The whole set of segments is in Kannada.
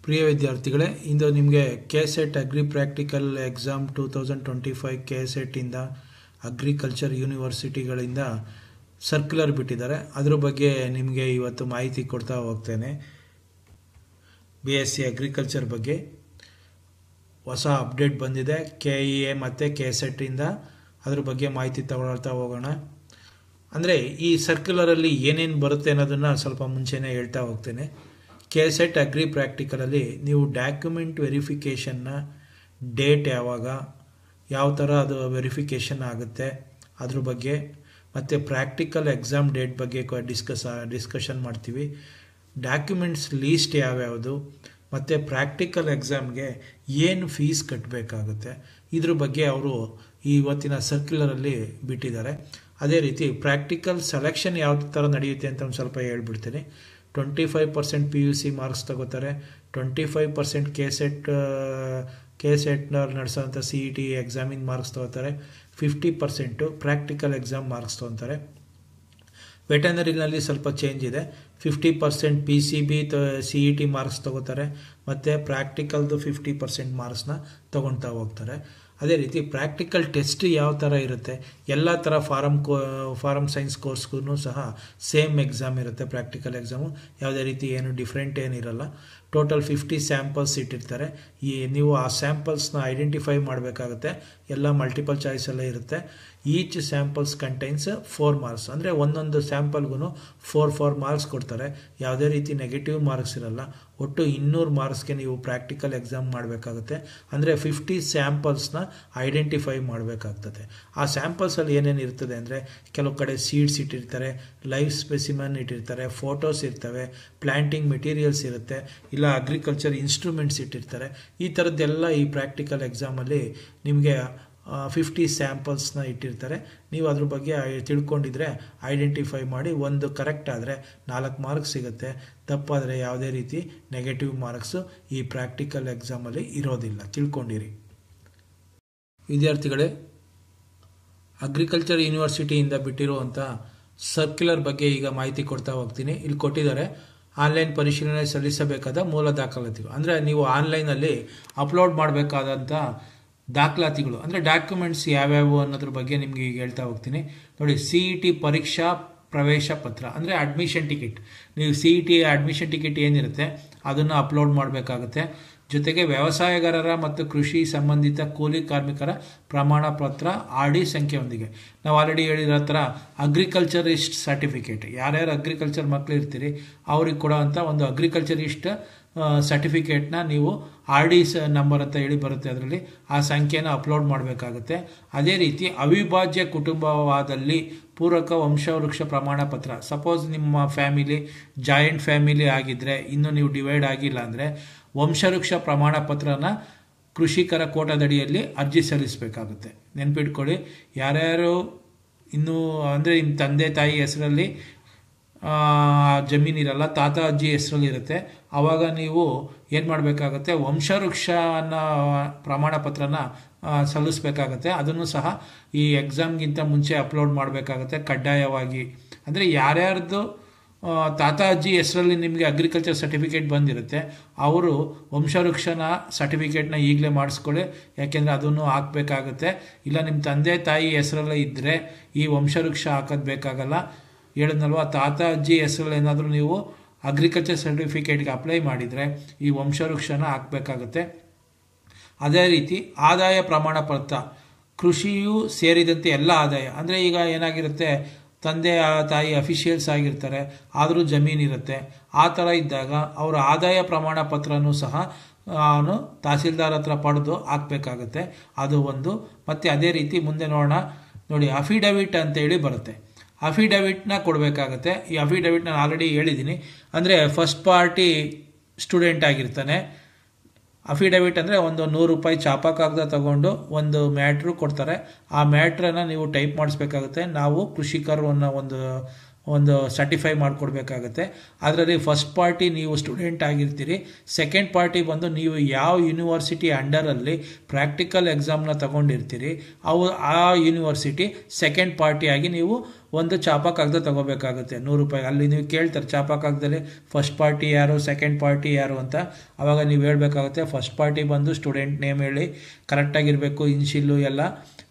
ಪ್ರಿಯ ವಿದ್ಯಾರ್ಥಿಗಳೇ, ಇಂದು ನಿಮಗೆ KSET agri practical exam 2025 KSET ಇಂದ ಅಗ್ರಿಕಲ್ಚರ್ ಯೂನಿವರ್ಸಿಟಿಗಳಿಂದ ಸರ್ಕ್ಯುಲರ್ ಬಿಟ್ಟಿದ್ದಾರೆ. ಅದರ ಬಗ್ಗೆ ನಿಮಗೆ ಇವತ್ತು ಮಾಹಿತಿ ಕೊಡ್ತಾ ಹೋಗ್ತೇನೆ. BSc ಅಗ್ರಿಕಲ್ಚರ್ ಬಗ್ಗೆ ಹೊಸ ಅಪ್ಡೇಟ್ ಬಂದಿದೆ KEA ಮತ್ತು ಕೆಸೆಟ್ ಇಂದ. ಅದ್ರ ಬಗ್ಗೆ ಮಾಹಿತಿ ತಗೊಳ್ತಾ ಹೋಗೋಣ. ಅಂದರೆ ಈ ಸರ್ಕ್ಯುಲರಲ್ಲಿ ಏನೇನು ಬರುತ್ತೆ ಅನ್ನೋದನ್ನು ಸ್ವಲ್ಪ ಮುಂಚೆನೇ ಹೇಳ್ತಾ ಹೋಗ್ತೇನೆ. ಕೆಸೆಟ್ ಅಗ್ರಿ ಪ್ರಾಕ್ಟಿಕಲಲ್ಲಿ ನೀವು ಡಾಕ್ಯುಮೆಂಟ್ ವೆರಿಫಿಕೇಷನ್ನ ಡೇಟ್ ಯಾವಾಗ, ಯಾವ ಥರ ಅದು ವೆರಿಫಿಕೇಷನ್ ಆಗುತ್ತೆ ಅದ್ರ ಬಗ್ಗೆ, ಮತ್ತು ಪ್ರಾಕ್ಟಿಕಲ್ ಎಕ್ಸಾಮ್ ಡೇಟ್ ಬಗ್ಗೆ ಡಿಸ್ಕಷನ್ ಮಾಡ್ತೀವಿ. ಡಾಕ್ಯುಮೆಂಟ್ಸ್ ಲೀಸ್ಟ್ ಯಾವ್ಯಾವುದು, ಮತ್ತು ಪ್ರಾಕ್ಟಿಕಲ್ ಎಕ್ಸಾಮ್ಗೆ ಏನು ಫೀಸ್ ಕಟ್ಟಬೇಕಾಗುತ್ತೆ, ಇದ್ರ ಬಗ್ಗೆ ಅವರು ಇವತ್ತಿನ ಸರ್ಕ್ಯುಲರಲ್ಲಿ ಬಿಟ್ಟಿದ್ದಾರೆ. ಅದೇ ರೀತಿ ಪ್ರಾಕ್ಟಿಕಲ್ ಸೆಲೆಕ್ಷನ್ ಯಾವ ಥರ ನಡೆಯುತ್ತೆ ಅಂತ ಒಂದು ಸ್ವಲ್ಪ ಹೇಳ್ಬಿಡ್ತೀನಿ. 25% PUC ಮಾರ್ಕ್ಸ್ ತಗೋತಾರೆ, 25% ಕೆಸೆಟ್ನ ನಡೆಸೋಂಥ CET ಎಕ್ಸಾಮಿನ ಮಾರ್ಕ್ಸ್ ತಗೋತಾರೆ, 50% ಪ್ರಾಕ್ಟಿಕಲ್ ಎಕ್ಸಾಮ್ ಮಾರ್ಕ್ಸ್ ತೊಗೊತಾರೆ. ವೆಟನರಿನಲ್ಲಿ ಸ್ವಲ್ಪ ಚೇಂಜ್ ಇದೆ, 50% PCB CET ಮಾರ್ಕ್ಸ್ ತಗೋತಾರೆ, ಮತ್ತು ಪ್ರಾಕ್ಟಿಕಲ್ದು 50% ಮಾರ್ಕ್ಸ್ನ ತೊಗೊಳ್ತಾ ಹೋಗ್ತಾರೆ. ಅದೇ ರೀತಿ ಪ್ರಾಕ್ಟಿಕಲ್ ಟೆಸ್ಟ್ ಯಾವ ಥರ ಇರುತ್ತೆ, ಎಲ್ಲ ಥರ ಫಾರಮ್ ಸೈನ್ಸ್ ಕೋರ್ಸ್ಗೂ ಸಹ ಸೇಮ್ ಎಕ್ಸಾಮ್ ಇರುತ್ತೆ. ಪ್ರಾಕ್ಟಿಕಲ್ ಎಕ್ಸಾಮು ಯಾವುದೇ ರೀತಿ ಏನು ಡಿಫ್ರೆಂಟ್ ಏನಿರಲ್ಲ. ಟೋಟಲ್ 50 ಸ್ಯಾಂಪಲ್ಸ್ ಇಟ್ಟಿರ್ತಾರೆ. ನೀವು ಆ ಸ್ಯಾಂಪಲ್ಸ್ನ ಐಡೆಂಟಿಫೈ ಮಾಡಬೇಕಾಗುತ್ತೆ. ಎಲ್ಲ ಮಲ್ಟಿಪಲ್ ಚಾಯ್ಸಲ್ಲೇ ಇರುತ್ತೆ. Each samples contains 4 marks. ಅಂದರೆ ಒಂದೊಂದು ಸ್ಯಾಂಪಲ್ಗೂ 4 ಮಾರ್ಕ್ಸ್ ಕೊಡ್ತಾರೆ. ಯಾವುದೇ ರೀತಿ ನೆಗೆಟಿವ್ ಮಾರ್ಕ್ಸ್ ಇರಲ್ಲ. ಒಟ್ಟು 200 ಮಾರ್ಕ್ಸ್ಗೆ ನೀವು ಪ್ರಾಕ್ಟಿಕಲ್ ಎಕ್ಸಾಮ್ ಮಾಡಬೇಕಾಗುತ್ತೆ. ಅಂದರೆ 50 ಸ್ಯಾಂಪಲ್ಸ್ನ ಐಡೆಂಟಿಫೈ ಮಾಡಬೇಕಾಗ್ತದೆ. ಆ ಸ್ಯಾಂಪಲ್ಸಲ್ಲಿ ಏನೇನು ಇರ್ತದೆ ಅಂದರೆ, ಕೆಲವು ಕಡೆ ಸೀಡ್ಸ್ ಇಟ್ಟಿರ್ತಾರೆ, ಲೈವ್ ಸ್ಪೆಸಿಮನ್ ಇಟ್ಟಿರ್ತಾರೆ, ಫೋಟೋಸ್ ಇರ್ತವೆ, ಪ್ಲ್ಯಾಂಟಿಂಗ್ ಮೆಟೀರಿಯಲ್ಸ್ ಇರುತ್ತೆ, ಇಲ್ಲ ಅಗ್ರಿಕಲ್ಚರ್ ಇನ್ಸ್ಟ್ರೂಮೆಂಟ್ಸ್ ಇಟ್ಟಿರ್ತಾರೆ. ಈ ಥರದ್ದೆಲ್ಲ ಈ ಪ್ರಾಕ್ಟಿಕಲ್ ಎಕ್ಸಾಮಲ್ಲಿ ನಿಮಗೆ 50 ಸ್ಯಾಂಪಲ್ಸ್ನ ಇಟ್ಟಿರ್ತಾರೆ. ನೀವು ಅದ್ರ ಬಗ್ಗೆ ತಿಳ್ಕೊಂಡಿದ್ರೆ ಐಡೆಂಟಿಫೈ ಮಾಡಿ, ಒಂದು ಕರೆಕ್ಟ್ ಆದರೆ 4 ಮಾರ್ಕ್ಸ್ ಸಿಗುತ್ತೆ. ತಪ್ಪಾದರೆ ಯಾವುದೇ ರೀತಿ ನೆಗೆಟಿವ್ ಮಾರ್ಕ್ಸು ಈ ಪ್ರಾಕ್ಟಿಕಲ್ ಎಕ್ಸಾಮಲ್ಲಿ ಇರೋದಿಲ್ಲ, ತಿಳ್ಕೊಂಡಿರಿ. ವಿದ್ಯಾರ್ಥಿಗಳೇ, ಅಗ್ರಿಕಲ್ಚರ್ ಯೂನಿವರ್ಸಿಟಿಯಿಂದ ಬಿಟ್ಟಿರುವಂಥ ಸರ್ಕ್ಯುಲರ್ ಬಗ್ಗೆ ಈಗ ಮಾಹಿತಿ ಕೊಡ್ತಾ ಹೋಗ್ತೀನಿ. ಇಲ್ಲಿ ಕೊಟ್ಟಿದ್ದಾರೆ, ಆನ್ಲೈನ್ ಪರಿಶೀಲನೆ ಸಲ್ಲಿಸಬೇಕಾದ ಮೂಲ ದಾಖಲಾತಿಗಳು. ಅಂದರೆ ನೀವು ಆನ್ಲೈನಲ್ಲಿ ಅಪ್ಲೋಡ್ ಮಾಡಬೇಕಾದಂಥ ದಾಖಲಾತಿಗಳು, ಅಂದರೆ ಡಾಕ್ಯುಮೆಂಟ್ಸ್ ಯಾವ್ಯಾವು ಅನ್ನೋದ್ರ ಬಗ್ಗೆ ನಿಮಗೆ ಈಗ ಹೇಳ್ತಾ ಹೋಗ್ತೀನಿ. ನೋಡಿ, CET ಪರೀಕ್ಷಾ ಪ್ರವೇಶ ಪತ್ರ ಅಂದರೆ ಅಡ್ಮಿಷನ್ ಟಿಕೆಟ್. ನೀವು CET ಅಡ್ಮಿಷನ್ ಟಿಕೆಟ್ ಏನಿರುತ್ತೆ ಅದನ್ನು ಅಪ್ಲೋಡ್ ಮಾಡಬೇಕಾಗುತ್ತೆ. ಜೊತೆಗೆ ವ್ಯವಸಾಯಗಾರರ ಮತ್ತು ಕೃಷಿ ಸಂಬಂಧಿತ ಕೂಲಿ ಕಾರ್ಮಿಕರ ಪ್ರಮಾಣ ಪತ್ರ RD ಸಂಖ್ಯೆಯೊಂದಿಗೆ. ನಾವು ಆಲ್ರೆಡಿ ಹೇಳಿರೋ ಥರ ಅಗ್ರಿಕಲ್ಚರಿಸ್ಟ್ ಸರ್ಟಿಫಿಕೇಟ್, ಯಾರ್ಯಾರು ಅಗ್ರಿಕಲ್ಚರ್ ಮಕ್ಕಳು ಇರ್ತೀರಿ ಅವ್ರಿಗೆ ಕೊಡೋವಂಥ ಒಂದು ಅಗ್ರಿಕಲ್ಚರಿಸ್ಟ್ ಸರ್ಟಿಫಿಕೇಟ್ನ ನೀವು RD ನಂಬರ್ ಅಂತ ಹೇಳಿ ಬರುತ್ತೆ, ಅದರಲ್ಲಿ ಆ ಸಂಖ್ಯೆನ ಅಪ್ಲೋಡ್ ಮಾಡಬೇಕಾಗುತ್ತೆ. ಅದೇ ರೀತಿ ಅವಿಭಾಜ್ಯ ಕುಟುಂಬವಾದಲ್ಲಿ ಪೂರಕ ವಂಶವೃಕ್ಷ ಪ್ರಮಾಣ ಪತ್ರ. ಸಪೋಸ್ ನಿಮ್ಮ ಫ್ಯಾಮಿಲಿ ಜಾಯಿಂಟ್ ಫ್ಯಾಮಿಲಿ ಆಗಿದ್ದರೆ, ಇನ್ನೂ ನೀವು ಡಿವೈಡ್ ಆಗಿಲ್ಲ ಅಂದರೆ, ವಂಶವೃಕ್ಷ ಪ್ರಮಾಣ ಪತ್ರನ ಕೃಷಿಕರ ಕೋಟಾದಡಿಯಲ್ಲಿ ಅರ್ಜಿ ಸಲ್ಲಿಸಬೇಕಾಗುತ್ತೆ. ನೆನ್ಪಿಟ್ಕೊಳ್ಳಿ, ಯಾರ್ಯಾರು ಇನ್ನೂ ಅಂದರೆ ನಿಮ್ಮ ತಂದೆ ತಾಯಿ ಹೆಸರಲ್ಲಿ ಜಮೀನಿರಲ್ಲ, ತಾತ ಅಜ್ಜಿ ಹೆಸರಲ್ಲಿ ಇರುತ್ತೆ, ಆವಾಗ ನೀವು ಏನು ಮಾಡಬೇಕಾಗುತ್ತೆ, ವಂಶವೃಕ್ಷ ಅನ್ನೋ ಪ್ರಮಾಣ ಪತ್ರನ ಸಲ್ಲಿಸಬೇಕಾಗತ್ತೆ. ಅದನ್ನು ಸಹ ಈ ಎಕ್ಸಾಮ್ಗಿಂತ ಮುಂಚೆ ಅಪ್ಲೋಡ್ ಮಾಡಬೇಕಾಗತ್ತೆ ಕಡ್ಡಾಯವಾಗಿ. ಅಂದರೆ ಯಾರ್ಯಾರ್ದು ತಾತ ಅಜ್ಜಿ ಹೆಸರಲ್ಲಿ ನಿಮಗೆ ಅಗ್ರಿಕಲ್ಚರ್ ಸರ್ಟಿಫಿಕೇಟ್ ಬಂದಿರುತ್ತೆ, ಅವರು ವಂಶವೃಕ್ಷನ ಸರ್ಟಿಫಿಕೇಟ್ನ ಈಗಲೇ ಮಾಡಿಸ್ಕೊಳ್ಳಿ. ಯಾಕೆಂದರೆ ಅದನ್ನು ಹಾಕಬೇಕಾಗುತ್ತೆ. ಇಲ್ಲ ನಿಮ್ಮ ತಂದೆ ತಾಯಿ ಹೆಸರಲ್ಲೇ ಇದ್ದರೆ ಈ ವಂಶವೃಕ್ಷ ಹಾಕೋದು ಬೇಕಾಗಲ್ಲ. ಹೇಳಿದ್ನಲ್ವ, ತಾತ ಅಜ್ಜಿ ಹೆಸರಲ್ಲಿ ಏನಾದರೂ ನೀವು ಅಗ್ರಿಕಲ್ಚರ್ ಸರ್ಟಿಫಿಕೇಟ್ಗೆ ಅಪ್ಲೈ ಮಾಡಿದರೆ ಈ ವಂಶವೃಕ್ಷನ ಹಾಕಬೇಕಾಗುತ್ತೆ. ಅದೇ ರೀತಿ ಆದಾಯ ಪ್ರಮಾಣ ಪತ್ರ, ಕೃಷಿಯೂ ಸೇರಿದಂತೆ ಎಲ್ಲ ಆದಾಯ. ಅಂದರೆ ಈಗ ಏನಾಗಿರುತ್ತೆ, ತಂದೆ ತಾಯಿ ಅಫಿಷಿಯಲ್ಸ್ ಆಗಿರ್ತಾರೆ, ಆದರೂ ಜಮೀನಿರುತ್ತೆ. ಆ ಥರ ಇದ್ದಾಗ ಅವರ ಆದಾಯ ಪ್ರಮಾಣ ಪತ್ರನೂ ಸಹ ಅವನು ತಹಸೀಲ್ದಾರ್ ಹತ್ರ ಪಡೆದು ಹಾಕಬೇಕಾಗತ್ತೆ. ಅದು ಒಂದು. ಮತ್ತು ಅದೇ ರೀತಿ ಮುಂದೆ ನೋಡೋಣ. ನೋಡಿ, ಅಫಿಡವಿಟ್ ಅಂತೇಳಿ ಬರುತ್ತೆ. ಅಫಿಡವಿಟ್ನ ಕೊಡಬೇಕಾಗತ್ತೆ. ಈ ಅಫಿಡವಿಟ್ ನಾನು ಆಲ್ರೆಡಿ ಹೇಳಿದ್ದೀನಿ. ಅಂದರೆ ಫಸ್ಟ್ ಪಾರ್ಟಿ ಸ್ಟೂಡೆಂಟ್ ಆಗಿರ್ತಾನೆ. ಅಫಿಡವಿಟ್ ಅಂದರೆ ಒಂದು 100 ರೂಪಾಯಿ ಚಾಪಾ ಕಾಗದ ತಗೊಂಡು ಒಂದು ಮ್ಯಾಟ್ರು ಕೊಡ್ತಾರೆ. ಆ ಮ್ಯಾಟ್ರನ್ನು ನೀವು ಟೈಪ್ ಮಾಡಿಸ್ಬೇಕಾಗುತ್ತೆ. ನಾವು ಕೃಷಿಕರು ಅನ್ನೋ ಒಂದು ಒಂದು ಸರ್ಟಿಫೈ ಮಾಡಿಕೊಡ್ಬೇಕಾಗತ್ತೆ. ಅದರಲ್ಲಿ ಫಸ್ಟ್ ಪಾರ್ಟಿ ನೀವು ಸ್ಟೂಡೆಂಟ್ ಆಗಿರ್ತೀರಿ, ಸೆಕೆಂಡ್ ಪಾರ್ಟಿ ಬಂದು ನೀವು ಯಾವ ಯೂನಿವರ್ಸಿಟಿ ಅಂಡರಲ್ಲಿ ಪ್ರಾಕ್ಟಿಕಲ್ ಎಕ್ಸಾಮ್ನ ತಗೊಂಡಿರ್ತೀರಿ ಆ ಯೂನಿವರ್ಸಿಟಿ ಸೆಕೆಂಡ್ ಪಾರ್ಟಿಯಾಗಿ ನೀವು ಒಂದು ಚಾಪಾ ಕಾಗದ ತಗೋಬೇಕಾಗುತ್ತೆ. 100 ರೂಪಾಯಿ. ಅಲ್ಲಿ ನೀವು ಕೇಳ್ತಾರೆ ಚಾಪಾ ಕಾಗದಲ್ಲಿ ಫಸ್ಟ್ ಪಾರ್ಟಿ ಯಾರು, ಸೆಕೆಂಡ್ ಪಾರ್ಟಿ ಯಾರು ಅಂತ. ಆವಾಗ ನೀವು ಹೇಳಬೇಕಾಗುತ್ತೆ ಫಸ್ಟ್ ಪಾರ್ಟಿ ಬಂದು ಸ್ಟೂಡೆಂಟ್ ನೇಮ್ ಹೇಳಿ ಕರೆಕ್ಟಾಗಿರಬೇಕು, ಇನ್ಶಿಲ್ಲು ಎಲ್ಲ.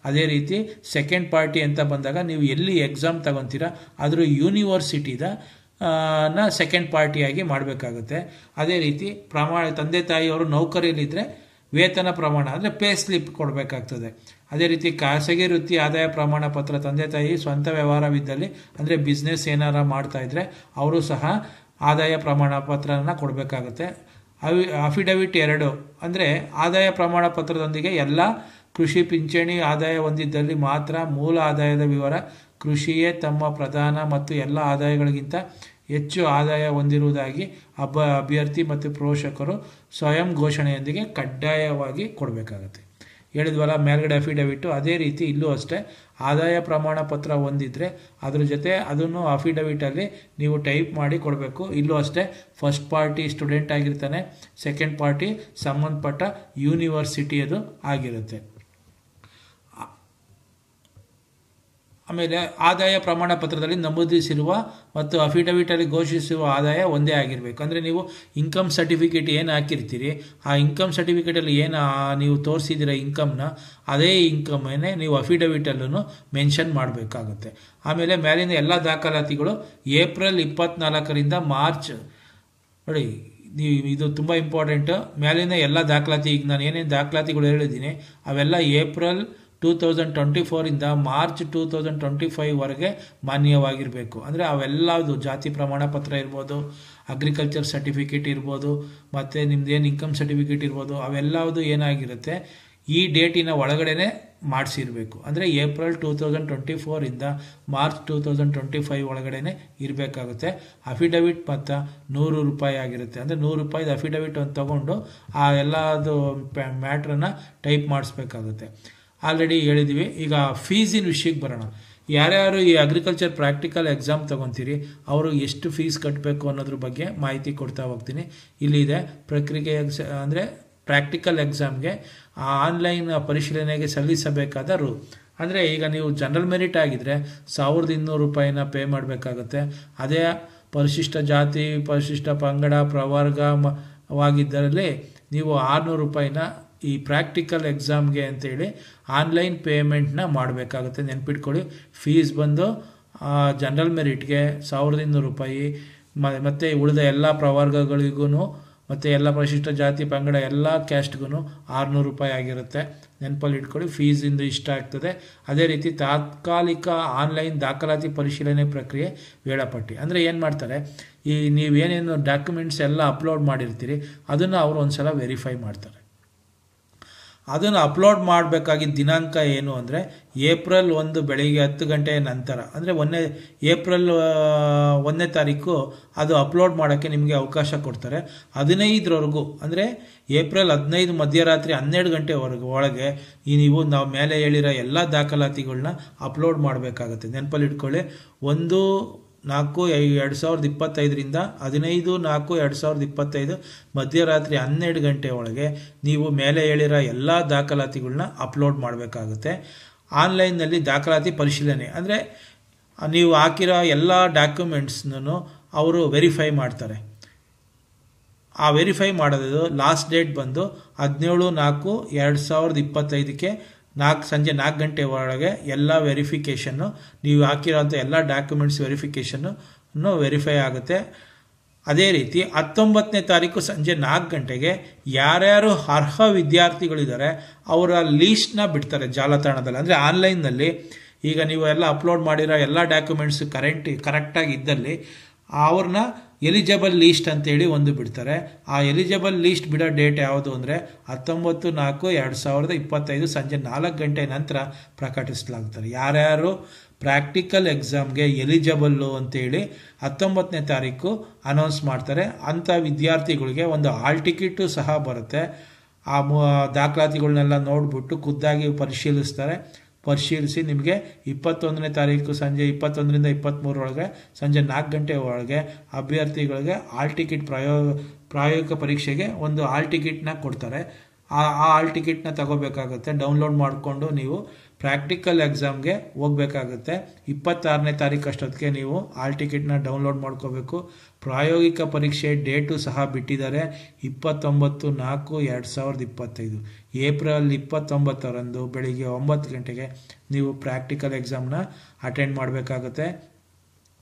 ಅದೇ ರೀತಿ ಸೆಕೆಂಡ್ ಪಾರ್ಟಿ ಅಂತ ಬಂದಾಗ ನೀವು ಎಲ್ಲಿ ಎಕ್ಸಾಮ್ ತಗೊತೀರಾ ಅದ್ರ ಯೂನಿವರ್ಸಿಟಿದ ಸೆಕೆಂಡ್ ಪಾರ್ಟಿಯಾಗಿ ಮಾಡಬೇಕಾಗುತ್ತೆ. ಅದೇ ರೀತಿ ತಂದೆ ತಾಯಿಯವರು ನೌಕರಿಯಲ್ಲಿದ್ದರೆ ವೇತನ ಪ್ರಮಾಣ ಅಂದರೆ ಪೇ ಸ್ಲಿಪ್ ಕೊಡಬೇಕಾಗ್ತದೆ. ಅದೇ ರೀತಿ ಖಾಸಗಿ ವೃತ್ತಿ ಆದಾಯ ಪ್ರಮಾಣ ಪತ್ರ ತಂದೆ ತಾಯಿ ಸ್ವಂತ ವ್ಯವಹಾರವಿದ್ದಲ್ಲಿ ಅಂದರೆ ಬಿಸ್ನೆಸ್ ಏನಾರ ಮಾಡ್ತಾಯಿದ್ರೆ ಅವರು ಸಹ ಆದಾಯ ಪ್ರಮಾಣ ಪತ್ರನ ಕೊಡಬೇಕಾಗುತ್ತೆ. ಅಫಿಡವಿಟ್ 2 ಅಂದರೆ ಆದಾಯ ಪ್ರಮಾಣ ಪತ್ರದೊಂದಿಗೆ ಎಲ್ಲ ಕೃಷಿ ಪಿಂಚಣಿ ಆದಾಯ ಹೊಂದಿದ್ದಲ್ಲಿ ಮಾತ್ರ ಮೂಲ ಆದಾಯದ ವಿವರ, ಕೃಷಿಯೇ ತಮ್ಮ ಪ್ರಧಾನ ಮತ್ತು ಎಲ್ಲ ಆದಾಯಗಳಿಗಿಂತ ಹೆಚ್ಚು ಆದಾಯ ಹೊಂದಿರುವುದಾಗಿ ಅಭ್ಯರ್ಥಿ ಮತ್ತು ಪೋಷಕರು ಸ್ವಯಂ ಘೋಷಣೆಯೊಂದಿಗೆ ಕಡ್ಡಾಯವಾಗಿ ಕೊಡಬೇಕಾಗತ್ತೆ. ಹೇಳಿದ್ವಲ್ಲ ಮೇಲ್ಗಡೆ ಅಫಿಡವಿಟ್ಟು, ಅದೇ ರೀತಿ ಇಲ್ಲೂ ಅಷ್ಟೇ ಆದಾಯ ಪ್ರಮಾಣ ಪತ್ರ ಹೊಂದಿದ್ರೆ ಅದ್ರ ಜೊತೆ ಅದನ್ನು ಅಫಿಡವಿಟಲ್ಲಿ ನೀವು ಟೈಪ್ ಮಾಡಿ ಕೊಡಬೇಕು. ಇಲ್ಲೂ ಅಷ್ಟೇ ಫಸ್ಟ್ ಪಾರ್ಟಿ ಸ್ಟೂಡೆಂಟ್ ಆಗಿರ್ತಾನೆ, ಸೆಕೆಂಡ್ ಪಾರ್ಟಿ ಸಂಬಂಧಪಟ್ಟ ಯೂನಿವರ್ಸಿಟಿಯದು ಆಗಿರುತ್ತೆ. ಆಮೇಲೆ ಆದಾಯ ಪ್ರಮಾಣ ಪತ್ರದಲ್ಲಿ ನಮೂದಿಸಿರುವ ಮತ್ತು ಅಫಿಡವಿಟಲ್ಲಿ ಘೋಷಿಸಿರುವ ಆದಾಯ ಒಂದೇ ಆಗಿರಬೇಕು. ಅಂದರೆ ನೀವು ಇನ್ಕಮ್ ಸರ್ಟಿಫಿಕೇಟ್ ಏನು ಹಾಕಿರ್ತೀರಿ ಆ ಇನ್ಕಮ್ ಸರ್ಟಿಫಿಕೇಟಲ್ಲಿ ಏನು ನೀವು ತೋರಿಸಿದಿರ ಇನ್ಕಮ್ನ ಅದೇ ಇನ್ಕಮ್ಮನ್ನೇ ನೀವು ಅಫಿಡವಿಟಲ್ಲೂ ಮೆನ್ಷನ್ ಮಾಡಬೇಕಾಗುತ್ತೆ. ಆಮೇಲೆ ಮೇಲಿನ ಎಲ್ಲ ದಾಖಲಾತಿಗಳು ಏಪ್ರಿಲ್ 24ರಿಂದ ಮಾರ್ಚ್ ನೋಡಿ, ಇದು ತುಂಬ ಇಂಪಾರ್ಟೆಂಟು. ಮೇಲಿನ ಎಲ್ಲ ದಾಖಲಾತಿ, ಈಗ ನಾನು ಏನೇನು ದಾಖಲಾತಿಗಳು ಹೇಳಿದ್ದೀನಿ ಅವೆಲ್ಲ ಏಪ್ರಿಲ್ 2024 ಮಾರ್ಚ್ 2025ವರೆಗೆ ಮಾನ್ಯವಾಗಿರಬೇಕು. ಅಂದರೆ ಅವೆಲ್ಲದು ಜಾತಿ ಪ್ರಮಾಣ ಪತ್ರ ಇರ್ಬೋದು, ಅಗ್ರಿಕಲ್ಚರ್ ಸರ್ಟಿಫಿಕೇಟ್ ಇರ್ಬೋದು, ಮತ್ತು ನಿಮ್ದೇನು ಇನ್ಕಮ್ ಸರ್ಟಿಫಿಕೇಟ್ ಇರ್ಬೋದು, ಅವೆಲ್ಲದು ಏನಾಗಿರುತ್ತೆ ಈ ಡೇಟಿನ ಒಳಗಡೆನೆ ಮಾಡಿಸಿರಬೇಕು. ಅಂದರೆ ಏಪ್ರಿಲ್ 2024 ಮಾರ್ಚ್ 2025 ಒಳಗಡೆನೆ ಇರಬೇಕಾಗುತ್ತೆ. ಅಫಿಡವಿಟ್ ಮತ್ತು 100 ರೂಪಾಯಿ ಆಗಿರುತ್ತೆ. ಅಂದರೆ 100 ರೂಪಾಯಿದು ಅಫಿಡವಿಟ್ ಒಂದು ತೊಗೊಂಡು ಆ ಎಲ್ಲದು ಮ್ಯಾಟ್ರನ್ನ ಟೈಪ್ ಮಾಡಿಸ್ಬೇಕಾಗುತ್ತೆ. ಆಲ್ರೆಡಿ ಹೇಳಿದ್ವಿ. ಈಗ ಫೀಸಿನ ವಿಷಯಕ್ಕೆ ಬರೋಣ. ಯಾರ್ಯಾರು ಈ ಅಗ್ರಿಕಲ್ಚರ್ ಪ್ರಾಕ್ಟಿಕಲ್ ಎಕ್ಸಾಮ್ ತೊಗೊತೀರಿ ಅವರು ಎಷ್ಟು ಫೀಸ್ ಕಟ್ಟಬೇಕು ಅನ್ನೋದ್ರ ಬಗ್ಗೆ ಮಾಹಿತಿ ಕೊಡ್ತಾ ಹೋಗ್ತೀನಿ. ಇಲ್ಲಿದೆ ಪ್ರಕ್ರಿಯೆ ಅಂದರೆ ಪ್ರಾಕ್ಟಿಕಲ್ ಎಕ್ಸಾಮ್ಗೆ ಆನ್ಲೈನ್ ಪರಿಶೀಲನೆಗೆ ಸಲ್ಲಿಸಬೇಕಾದ ಅಂದರೆ ಈಗ ನೀವು ಜನರಲ್ ಮೆರಿಟ್ ಆಗಿದ್ದರೆ 1200 ರೂಪಾಯಿನ ಪೇ ಮಾಡಬೇಕಾಗುತ್ತೆ. ಅದೇ ಪರಿಶಿಷ್ಟ ಜಾತಿ, ಪರಿಶಿಷ್ಟ ಪಂಗಡ, ಪ್ರವರ್ಗವಾಗಿದ್ದರಲ್ಲಿ ನೀವು 600 ರೂಪಾಯಿನ ಈ ಪ್ರಾಕ್ಟಿಕಲ್ ಎಕ್ಸಾಮ್ಗೆ ಅಂತೇಳಿ ಆನ್ಲೈನ್ ಪೇಮೆಂಟ್ನ ಮಾಡಬೇಕಾಗುತ್ತೆ. ನೆನ್ಪಿಟ್ಕೊಳ್ಳಿ, ಫೀಸ್ ಬಂದು ಜನರಲ್ ಮೆರಿಟ್ಗೆ 1200 ರೂಪಾಯಿ, ಮತ್ತು ಉಳಿದ ಎಲ್ಲ ಪ್ರವರ್ಗಗಳಿಗೂ ಮತ್ತು ಎಲ್ಲ ಪರಿಶಿಷ್ಟ ಜಾತಿ ಪಂಗಡ ಎಲ್ಲ ಕ್ಯಾಸ್ಟ್ಗೂ 600 ರೂಪಾಯಿ ಆಗಿರುತ್ತೆ. ನೆನಪಲ್ಲಿ ಇಟ್ಕೊಳ್ಳಿ, ಫೀಸಿಂದು ಇಷ್ಟ ಆಗ್ತದೆ. ಅದೇ ರೀತಿ ತಾತ್ಕಾಲಿಕ ಆನ್ಲೈನ್ ದಾಖಲಾತಿ ಪರಿಶೀಲನೆ ಪ್ರಕ್ರಿಯೆ ವೇಳಾಪಟ್ಟಿ ಅಂದರೆ ಏನು ಮಾಡ್ತಾರೆ, ಈ ನೀವೇನೇನು ಡಾಕ್ಯುಮೆಂಟ್ಸ್ ಎಲ್ಲ ಅಪ್ಲೋಡ್ ಮಾಡಿರ್ತೀರಿ ಅದನ್ನು ಅವರು ಒಂದು ಸಲ ವೆರಿಫೈ ಮಾಡ್ತಾರೆ. ಅದನ್ನು ಅಪ್ಲೋಡ್ ಮಾಡಬೇಕಾಗಿದ್ದ ದಿನಾಂಕ ಏನು ಅಂದರೆ ಏಪ್ರಿಲ್ 1 ಬೆಳಿಗ್ಗೆ 10 ಗಂಟೆಯ ನಂತರ, ಅಂದರೆ ಏಪ್ರಿಲ್ 1ನೇ ತಾರೀಕು ಅದು ಅಪ್ಲೋಡ್ ಮಾಡೋಕ್ಕೆ ನಿಮಗೆ ಅವಕಾಶ ಕೊಡ್ತಾರೆ. 15ರವರೆಗೂ ಅಂದರೆ ಏಪ್ರಿಲ್ 15 ಮಧ್ಯರಾತ್ರಿ 12 ಗಂಟೆವರೆಗೂ ಒಳಗೆ ನಾವು ಮೇಲೆ ಹೇಳಿರೋ ಎಲ್ಲ ದಾಖಲಾತಿಗಳನ್ನ ಅಪ್ಲೋಡ್ ಮಾಡಬೇಕಾಗತ್ತೆ. ನೆನಪಲ್ಲಿ ಇಟ್ಕೊಳ್ಳಿ, 1/4/2025 15/4/2025 ಮಧ್ಯರಾತ್ರಿ 12 ಗಂಟೆ ಒಳಗೆ ನೀವು ಮೇಲೆ ಹೇಳಿರೋ ಎಲ್ಲ ದಾಖಲಾತಿಗಳನ್ನ ಅಪ್ಲೋಡ್ ಮಾಡಬೇಕಾಗುತ್ತೆ. ಆನ್ಲೈನ್ನಲ್ಲಿ ದಾಖಲಾತಿ ಪರಿಶೀಲನೆ ಅಂದರೆ ನೀವು ಹಾಕಿರೋ ಎಲ್ಲ ಡಾಕ್ಯುಮೆಂಟ್ಸ್ನೂ ಅವರು ವೆರಿಫೈ ಮಾಡ್ತಾರೆ. ಆ ವೆರಿಫೈ ಮಾಡೋದು ಲಾಸ್ಟ್ ಡೇಟ್ ಬಂದು 17/4/2025ಕ್ಕೆ ಸಂಜೆ 4 ಗಂಟೆ ಒಳಗೆ ಎಲ್ಲ ವೆರಿಫಿಕೇಷನ್ನು ನೀವು ಹಾಕಿರೋಂಥ ಎಲ್ಲ ಡಾಕ್ಯುಮೆಂಟ್ಸ್ ವೆರಿಫಿಕೇಷನ್ನು ವೆರಿಫೈ ಆಗುತ್ತೆ. ಅದೇ ರೀತಿ 19ನೇ ತಾರೀಕು ಸಂಜೆ 4 ಗಂಟೆಗೆ ಯಾರ್ಯಾರು ಅರ್ಹ ವಿದ್ಯಾರ್ಥಿಗಳಿದ್ದಾರೆ ಅವರ ಲೀಸ್ಟ್ನ ಬಿಡ್ತಾರೆ ಜಾಲತಾಣದಲ್ಲಿ. ಅಂದರೆ ಆನ್ಲೈನ್ನಲ್ಲಿ ಈಗ ನೀವು ಎಲ್ಲ ಅಪ್ಲೋಡ್ ಮಾಡಿರೋ ಎಲ್ಲ ಡಾಕ್ಯುಮೆಂಟ್ಸ್ ಕರೆಕ್ಟಾಗಿ ಇದ್ದಲ್ಲಿ ಅವ್ರನ್ನ ಎಲಿಜಿಬಲ್ ಲೀಸ್ಟ್ ಅಂತೇಳಿ ಒಂದು ಬಿಡ್ತಾರೆ. ಆ ಎಲಿಜಿಬಲ್ ಲೀಸ್ಟ್ ಬಿಡೋ ಡೇಟ್ ಯಾವುದು ಅಂದರೆ 19/4/2025 ಸಂಜೆ 4 ಗಂಟೆ ನಂತರ ಪ್ರಕಟಿಸಲಾಗ್ತಾರೆ. ಯಾರ್ಯಾರು ಪ್ರಾಕ್ಟಿಕಲ್ ಎಕ್ಸಾಮ್ಗೆ ಎಲಿಜಿಬಲ್ಲು ಅಂತೇಳಿ 19ನೇ ತಾರೀಕು ಅನೌನ್ಸ್ ಮಾಡ್ತಾರೆ. ಅಂಥ ವಿದ್ಯಾರ್ಥಿಗಳಿಗೆ ಒಂದು ಹಾಲ್ ಟಿಕೆಟು ಸಹ ಬರುತ್ತೆ. ಆ ದಾಖಲಾತಿಗಳನ್ನೆಲ್ಲ ನೋಡಿಬಿಟ್ಟು ಖುದ್ದಾಗಿ ಪರಿಶೀಲಿಸ್ತಾರೆ. ಪರಿಶೀಲಿಸಿ ನಿಮಗೆ 21ನೇ ತಾರೀಕು ಸಂಜೆ 21ರಿಂದ 23 ಒಳಗೆ ಸಂಜೆ 4 ಗಂಟೆ ಒಳಗೆ ಅಭ್ಯರ್ಥಿಗಳಿಗೆ ಆಲ್ ಟಿಕೆಟ್ ಪ್ರಾಯೋಗಿಕ ಪರೀಕ್ಷೆಗೆ ಒಂದು ಆಲ್ ಟಿಕೆಟ್ನ ಕೊಡ್ತಾರೆ. ಆ ಆಲ್ ಟಿಕೆಟ್ನ ತಗೋಬೇಕಾಗುತ್ತೆ. ಡೌನ್ಲೋಡ್ ಮಾಡಿಕೊಂಡು ನೀವು ಪ್ರಾಕ್ಟಿಕಲ್ ಎಕ್ಸಾಮ್ಗೆ ಹೋಗ್ಬೇಕಾಗುತ್ತೆ. 26ನೇ ತಾರೀಕು ಅಷ್ಟೊತ್ತಿಗೆ ನೀವು ಆಲ್ ಟಿಕೆಟ್ನ ಡೌನ್ಲೋಡ್ ಮಾಡ್ಕೋಬೇಕು. ಪ್ರಾಯೋಗಿಕ ಪರೀಕ್ಷೆ ಡೇಟು ಸಹ ಬಿಟ್ಟಿದ್ದಾರೆ. 29/4/2025 ಏಪ್ರಿಲ್ 29ರಂದು ಬೆಳಿಗ್ಗೆ 9 ಗಂಟೆಗೆ ನೀವು ಪ್ರಾಕ್ಟಿಕಲ್ ಎಕ್ಸಾಮ್ನ ಅಟೆಂಡ್ ಮಾಡಬೇಕಾಗುತ್ತೆ.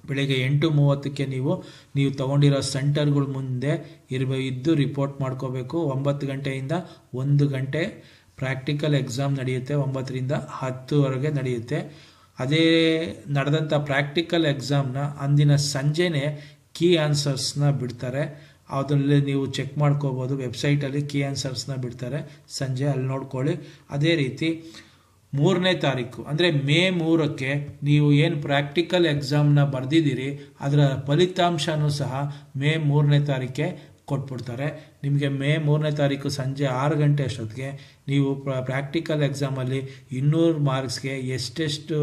ಬೆಳಿಗ್ಗೆ 8:30ಕ್ಕೆ ನೀವು ತಗೊಂಡಿರೋ ಸೆಂಟರ್ಗಳ ಮುಂದೆ ಇದ್ದು ರಿಪೋರ್ಟ್ ಮಾಡ್ಕೋಬೇಕು. 9 ಗಂಟೆಯಿಂದ 1 ಗಂಟೆ ಪ್ರಾಕ್ಟಿಕಲ್ ಎಕ್ಸಾಮ್ ನಡೆಯುತ್ತೆ. 9ರಿಂದ 10ವರೆಗೆ ನಡೆಯುತ್ತೆ. ಅದೇ ನಡೆದಂಥ ಪ್ರಾಕ್ಟಿಕಲ್ ಎಕ್ಸಾಮ್ನ ಅಂದಿನ ಸಂಜೆನೇ ಕೀ ಆನ್ಸರ್ಸ್ನ ಬಿಡ್ತಾರೆ. ಅದರಲ್ಲಿ ನೀವು ಚೆಕ್ ಮಾಡ್ಕೋಬೋದು. ವೆಬ್ಸೈಟಲ್ಲಿ ಕೀ ಆನ್ಸರ್ಸ್ನ ಬಿಡ್ತಾರೆ ಸಂಜೆ, ಅಲ್ಲಿ ನೋಡ್ಕೊಳ್ಳಿ. ಅದೇ ರೀತಿ 3ನೇ ತಾರೀಕು ಅಂದರೆ ಮೇ 3ಕ್ಕೆ ನೀವು ಏನು ಪ್ರಾಕ್ಟಿಕಲ್ ಎಕ್ಸಾಮ್ನ ಬರೆದಿದ್ದೀರಿ ಅದರ ಫಲಿತಾಂಶನೂ ಸಹ ಮೇ 3ನೇ ತಾರೀಕೆ ಕೊಟ್ಬಿಡ್ತಾರೆ. ನಿಮಗೆ ಮೇ 3ನೇ ತಾರೀಕು ಸಂಜೆ 6 ಗಂಟೆ ಅಷ್ಟೊತ್ತಿಗೆ ನೀವು ಪ್ರಾಕ್ಟಿಕಲ್ ಎಕ್ಸಾಮಲ್ಲಿ 200 ಮಾರ್ಕ್ಸ್ಗೆ ಎಷ್ಟೆಷ್ಟು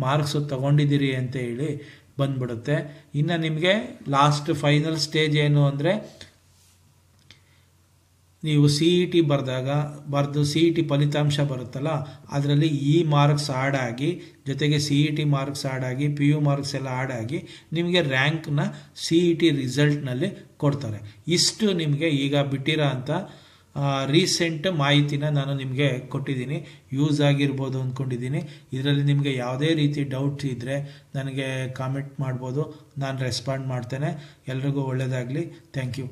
ಮಾರ್ಕ್ಸು ತಗೊಂಡಿದ್ದೀರಿ ಅಂತ ಹೇಳಿ ಬಂದ್ಬಿಡುತ್ತೆ. ಇನ್ನು ನಿಮಗೆ ಲಾಸ್ಟ್ ಫೈನಲ್ ಸ್ಟೇಜ್ ಏನು ಅಂದರೆ ನೀವು CET ಬರೆದು CET ಫಲಿತಾಂಶ ಬರುತ್ತಲ್ಲ, ಅದರಲ್ಲಿ ಈ ಮಾರ್ಕ್ಸ್ ಆಡ್ ಆಗಿ ಜೊತೆಗೆ CET ಮಾರ್ಕ್ಸ್ ಆಡ್ ಆಗಿ PU ಮಾರ್ಕ್ಸ್ ಎಲ್ಲ ಆಡ್ ಆಗಿ ನಿಮಗೆ ರ್ಯಾಂಕ್ನ CET ರಿಸಲ್ಟ್ನಲ್ಲಿ ಕೊಡ್ತಾರೆ. ಇಷ್ಟು ನಿಮಗೆ ಈಗ ಬಿಟ್ಟಿರೋ ಅಂಥ ರೀಸೆಂಟ್ ಮಾಹಿತಿನ ನಾನು ನಿಮಗೆ ಕೊಟ್ಟಿದ್ದೀನಿ. ಯೂಸ್ ಆಗಿರ್ಬೋದು ಅಂದ್ಕೊಂಡಿದ್ದೀನಿ. ಇದರಲ್ಲಿ ನಿಮಗೆ ಯಾವುದೇ ರೀತಿ ಡೌಟ್ ಇದ್ದರೆ ನನಗೆ ಕಾಮೆಂಟ್ ಮಾಡ್ಬೋದು. ನಾನು ರೆಸ್ಪಾಂಡ್ ಮಾಡ್ತೇನೆ. ಎಲ್ರಿಗೂ ಒಳ್ಳೆಯದಾಗಲಿ. Thank you.